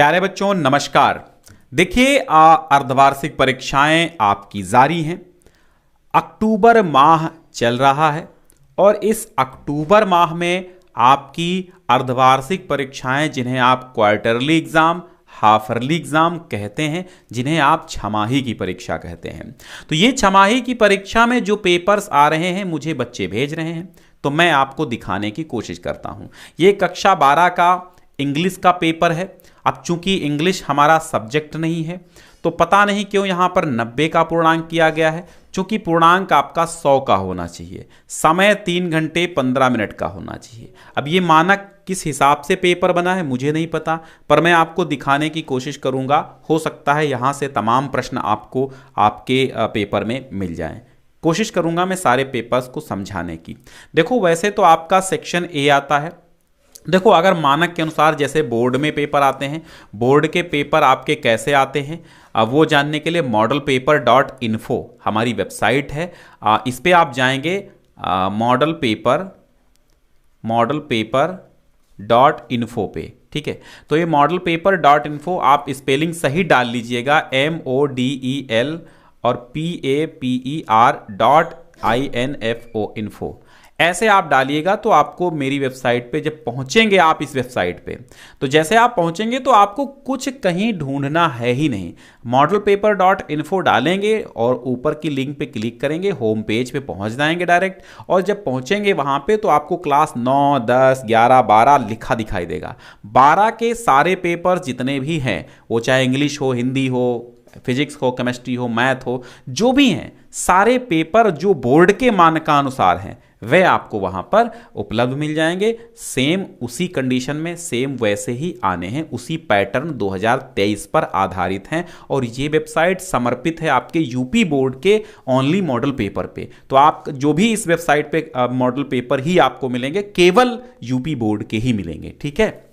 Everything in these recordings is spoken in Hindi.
प्यारे बच्चों नमस्कार। देखिए अर्धवार्षिक परीक्षाएं आपकी जारी हैं। अक्टूबर माह चल रहा है और इस अक्टूबर माह में आपकी अर्धवार्षिक परीक्षाएं, जिन्हें आप क्वार्टरली एग्जाम, हाफरली एग्जाम कहते हैं, जिन्हें आप छमाही की परीक्षा कहते हैं, तो ये छमाही की परीक्षा में जो पेपर्स आ रहे हैं मुझे बच्चे भेज रहे हैं, तो मैं आपको दिखाने की कोशिश करता हूं। ये कक्षा 12 का इंग्लिश का पेपर है। अब चूंकि इंग्लिश हमारा सब्जेक्ट नहीं है तो पता नहीं क्यों यहाँ पर 90 का पूर्णांक किया गया है, चूंकि पूर्णांक आपका 100 का होना चाहिए, समय 3 घंटे 15 मिनट का होना चाहिए। अब ये मानक किस हिसाब से पेपर बना है मुझे नहीं पता, पर मैं आपको दिखाने की कोशिश करूँगा। हो सकता है यहाँ से तमाम प्रश्न आपको आपके पेपर में मिल जाएं। कोशिश करूँगा मैं सारे पेपर्स को समझाने की। देखो, वैसे तो आपका सेक्शन ए आता है। देखो, अगर मानक के अनुसार जैसे बोर्ड में पेपर आते हैं, बोर्ड के पेपर आपके कैसे आते हैं अब वो जानने के लिए modelpaper.info हमारी वेबसाइट है। इस पे आप जाएंगे modelpaper.info पे, ठीक है। तो ये modelpaper.info आप स्पेलिंग सही डाल लीजिएगा, MODEL और PAPER.info info ऐसे आप डालिएगा तो आपको मेरी वेबसाइट पे जब पहुंचेंगे आप इस वेबसाइट पे, तो जैसे आप पहुंचेंगे तो आपको कुछ कहीं ढूंढना है ही नहीं। modelpaper.info डालेंगे और ऊपर की लिंक पे क्लिक करेंगे, होम पेज पे पहुंच जाएंगे डायरेक्ट। और जब पहुंचेंगे वहां पे तो आपको क्लास 9, 10, 11, 12 लिखा दिखाई देगा। 12 के सारे पेपर जितने भी हैं, वो चाहे इंग्लिश हो, हिंदी हो, फिजिक्स हो, केमिस्ट्री हो, मैथ हो, जो भी हैं, सारे पेपर जो बोर्ड के मानकानुसार हैं वे आपको वहां पर उपलब्ध मिल जाएंगे। सेम उसी कंडीशन में, सेम वैसे ही आने हैं, उसी पैटर्न 2023 पर आधारित हैं। और ये वेबसाइट समर्पित है आपके यूपी बोर्ड के ओनली मॉडल पेपर पे। तो आप जो भी इस वेबसाइट पे मॉडल पेपर ही आपको मिलेंगे, केवल यूपी बोर्ड के ही मिलेंगे, ठीक है।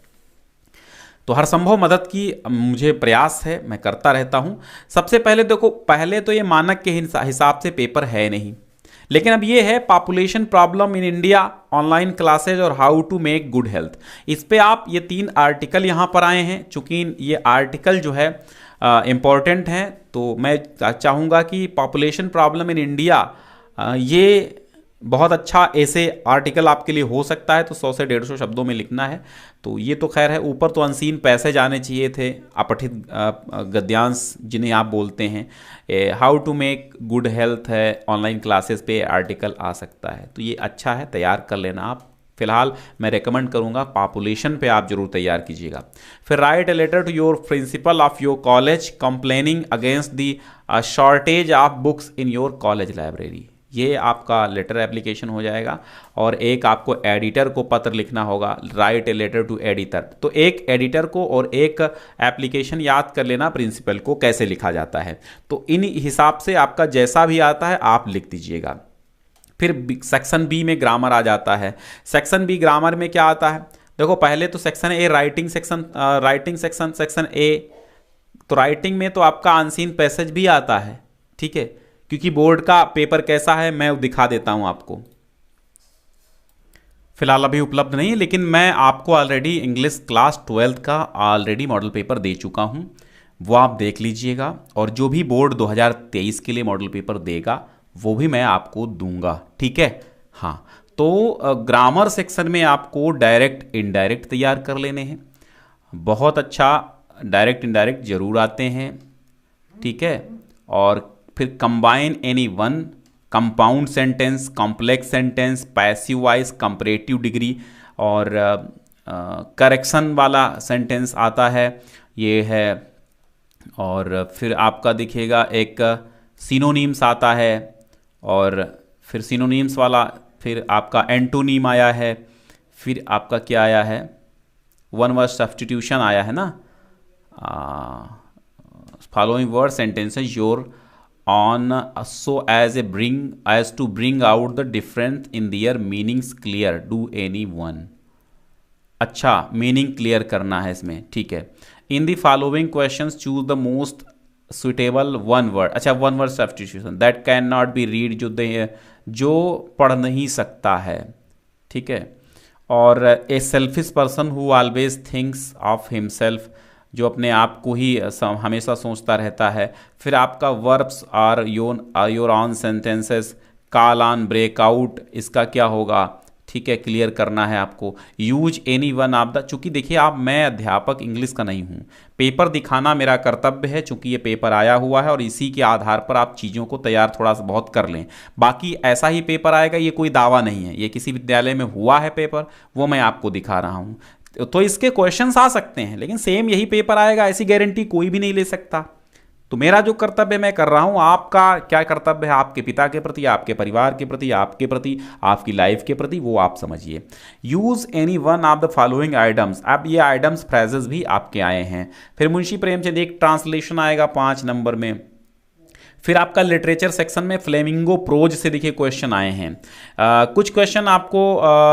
तो हर संभव मदद की मुझे प्रयास है, मैं करता रहता हूं। सबसे पहले देखो, पहले तो ये मानक के हिसाब से पेपर है नहीं, लेकिन अब ये है population problem in India, online classes और how to make good health. इस पे आप ये 3 आर्टिकल यहाँ पर आए हैं। चूंकि ये आर्टिकल जो है इम्पॉर्टेंट हैं, तो मैं चाहूँगा कि पॉपुलेशन प्रॉब्लम इन इंडिया ये बहुत अच्छा ऐसे आर्टिकल आपके लिए हो सकता है। तो 100 से 150 शब्दों में लिखना है, तो ये तो खैर है। ऊपर तो अनसीन पैसेज आने चाहिए थे, अपठित गद्यांश जिन्हें आप बोलते हैं। How to make good health है, ऑनलाइन क्लासेस पे आर्टिकल आ सकता है, तो ये अच्छा है, तैयार कर लेना आप। फिलहाल मैं रेकमेंड करूंगा पॉपुलेशन पे आप जरूर तैयार कीजिएगा। फिर write a letter to your principal of your college complaining against the shortage of books in your college library. ये आपका लेटर एप्लीकेशन हो जाएगा। और एक आपको एडिटर को पत्र लिखना होगा, write a letter to editor. तो एक एडिटर को और एक एप्लीकेशन याद कर लेना प्रिंसिपल को कैसे लिखा जाता है। तो इन हिसाब से आपका जैसा भी आता है आप लिख दीजिएगा। फिर सेक्शन बी में ग्रामर आ जाता है। सेक्शन बी ग्रामर में क्या आता है, देखो पहले तो section A writing section, section A. तो राइटिंग में तो आपका अनसीन पैसेज भी आता है, ठीक है, क्योंकि बोर्ड का पेपर कैसा है मैं दिखा देता हूं आपको। फिलहाल अभी उपलब्ध नहीं है, लेकिन मैं आपको ऑलरेडी इंग्लिश क्लास 12 का ऑलरेडी मॉडल पेपर दे चुका हूं, वो आप देख लीजिएगा। और जो भी बोर्ड 2023 के लिए मॉडल पेपर देगा वो भी मैं आपको दूंगा, ठीक है। हाँ, तो ग्रामर सेक्शन में आपको डायरेक्ट इनडायरेक्ट तैयार कर लेने हैं। बहुत अच्छा डायरेक्ट इनडायरेक्ट जरूर आते हैं, ठीक है। और फिर combine any one, compound sentence, complex sentence, passive voice, comparative degree और करेक्शन वाला सेंटेंस आता है, ये है। और फिर आपका दिखेगा एक सिनोनिम्स आता है, और फिर सिनोनिम्स वाला फिर आपका एंटोनीम आया है। फिर आपका क्या आया है, वन वर्ड सब्स्टिट्यूशन आया है ना, following word sentences your on so as to bring out the difference in their meanings clear, do any one। अच्छा, मीनिंग क्लियर करना है इसमें, ठीक है। In the following questions choose the most suitable one word. अच्छा, one word substitution, that can not be read, जो पढ़ नहीं सकता है, ठीक है। और a selfish person who always thinks of himself, जो अपने आप को ही हमेशा सोचता रहता है। फिर आपका verbs are your own sentences, call on, break out, इसका क्या होगा, ठीक है, क्लियर करना है आपको। Use any one of the, चूंकि देखिए आप, मैं अध्यापक इंग्लिश का नहीं हूँ, पेपर दिखाना मेरा कर्तव्य है, चूंकि ये पेपर आया हुआ है और इसी के आधार पर आप चीज़ों को तैयार थोड़ा सा बहुत कर लें। बाकी ऐसा ही पेपर आएगा, ये कोई दावा नहीं है, ये किसी विद्यालय में हुआ है पेपर, वो मैं आपको दिखा रहा हूँ। तो इसके क्वेश्चंस आ सकते हैं, लेकिन सेम यही पेपर आएगा ऐसी गारंटी कोई भी नहीं ले सकता। तो मेरा जो कर्तव्य मैं कर रहा हूं, आपका क्या कर्तव्य है आपके पिता के प्रति, आपके परिवार के प्रति, आपके प्रति, आपकी लाइफ के प्रति, वो आप समझिए। Use any one of the following items, अब ये आइटम्स फ्रेजेस भी आपके आए हैं। फिर मुंशी प्रेमचंद एक ट्रांसलेशन आएगा 5 नंबर में। फिर आपका लिटरेचर सेक्शन में फ्लेमिंगो प्रोज से देखिए क्वेश्चन आए हैं। कुछ क्वेश्चन आपको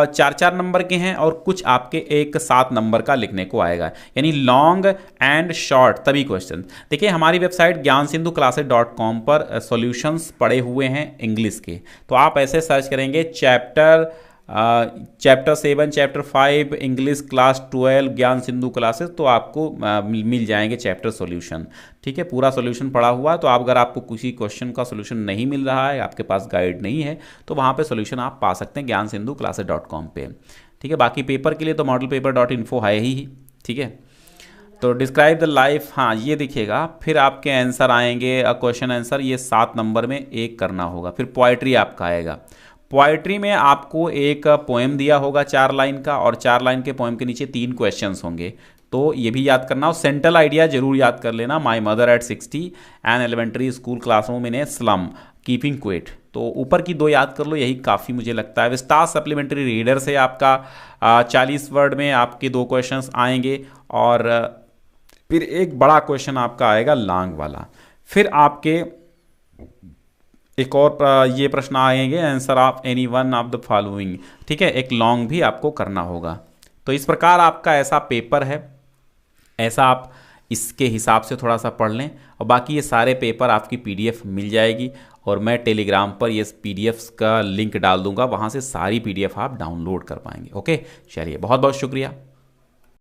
4-4 नंबर के हैं और कुछ आपके 7 नंबर का लिखने को आएगा, यानी लॉन्ग एंड शॉर्ट तभी क्वेश्चन। देखिए हमारी वेबसाइट ज्ञानसिंधु पर सॉल्यूशंस पड़े हुए हैं इंग्लिश के, तो आप ऐसे सर्च करेंगे चैप्टर 7, चैप्टर 5 इंग्लिश क्लास 12 ज्ञान सिंधु क्लासेस, तो आपको मिल जाएंगे चैप्टर सॉल्यूशन। ठीक है, पूरा सॉल्यूशन पड़ा हुआ है। तो अगर आपको किसी क्वेश्चन का सॉल्यूशन नहीं मिल रहा है, आपके पास गाइड नहीं है, तो वहाँ पे सॉल्यूशन आप पा सकते हैं ज्ञानसिंधु पे। ठीक है, बाकी पेपर के लिए तो modelpaper.info है ही। ठीक है, तो डिस्क्राइब द लाइफ, हाँ ये देखिएगा। फिर आपके आंसर आएंगे, क्वेश्चन आंसर, ये 7 नंबर में एक करना होगा। फिर पोइट्री आपका आएगा। पोइट्री में आपको एक पोएम दिया होगा 4 लाइन का, और 4 लाइन के पोएम के नीचे 3 क्वेश्चंस होंगे, तो ये भी याद करना। और सेंट्रल आइडिया जरूर याद कर लेना, my mother at 60 an elementary school classroom in a slum keeping quit, तो ऊपर की 2 याद कर लो, यही काफ़ी मुझे लगता है। विस्तार सप्लीमेंट्री रीडर से आपका 40 वर्ड में आपके 2 क्वेश्चंस आएंगे, और फिर एक बड़ा क्वेश्चन आपका आएगा लॉन्ग वाला। फिर आपके एक और ये प्रश्न आएंगे, answer of any one of the following. ठीक है, एक लॉन्ग भी आपको करना होगा। तो इस प्रकार आपका ऐसा पेपर है, ऐसा आप इसके हिसाब से थोड़ा सा पढ़ लें, और बाकी ये सारे पेपर आपकी PDF मिल जाएगी, और मैं टेलीग्राम पर ये PDFs का लिंक डाल दूंगा, वहाँ से सारी PDF आप डाउनलोड कर पाएंगे। ओके, चलिए बहुत बहुत शुक्रिया।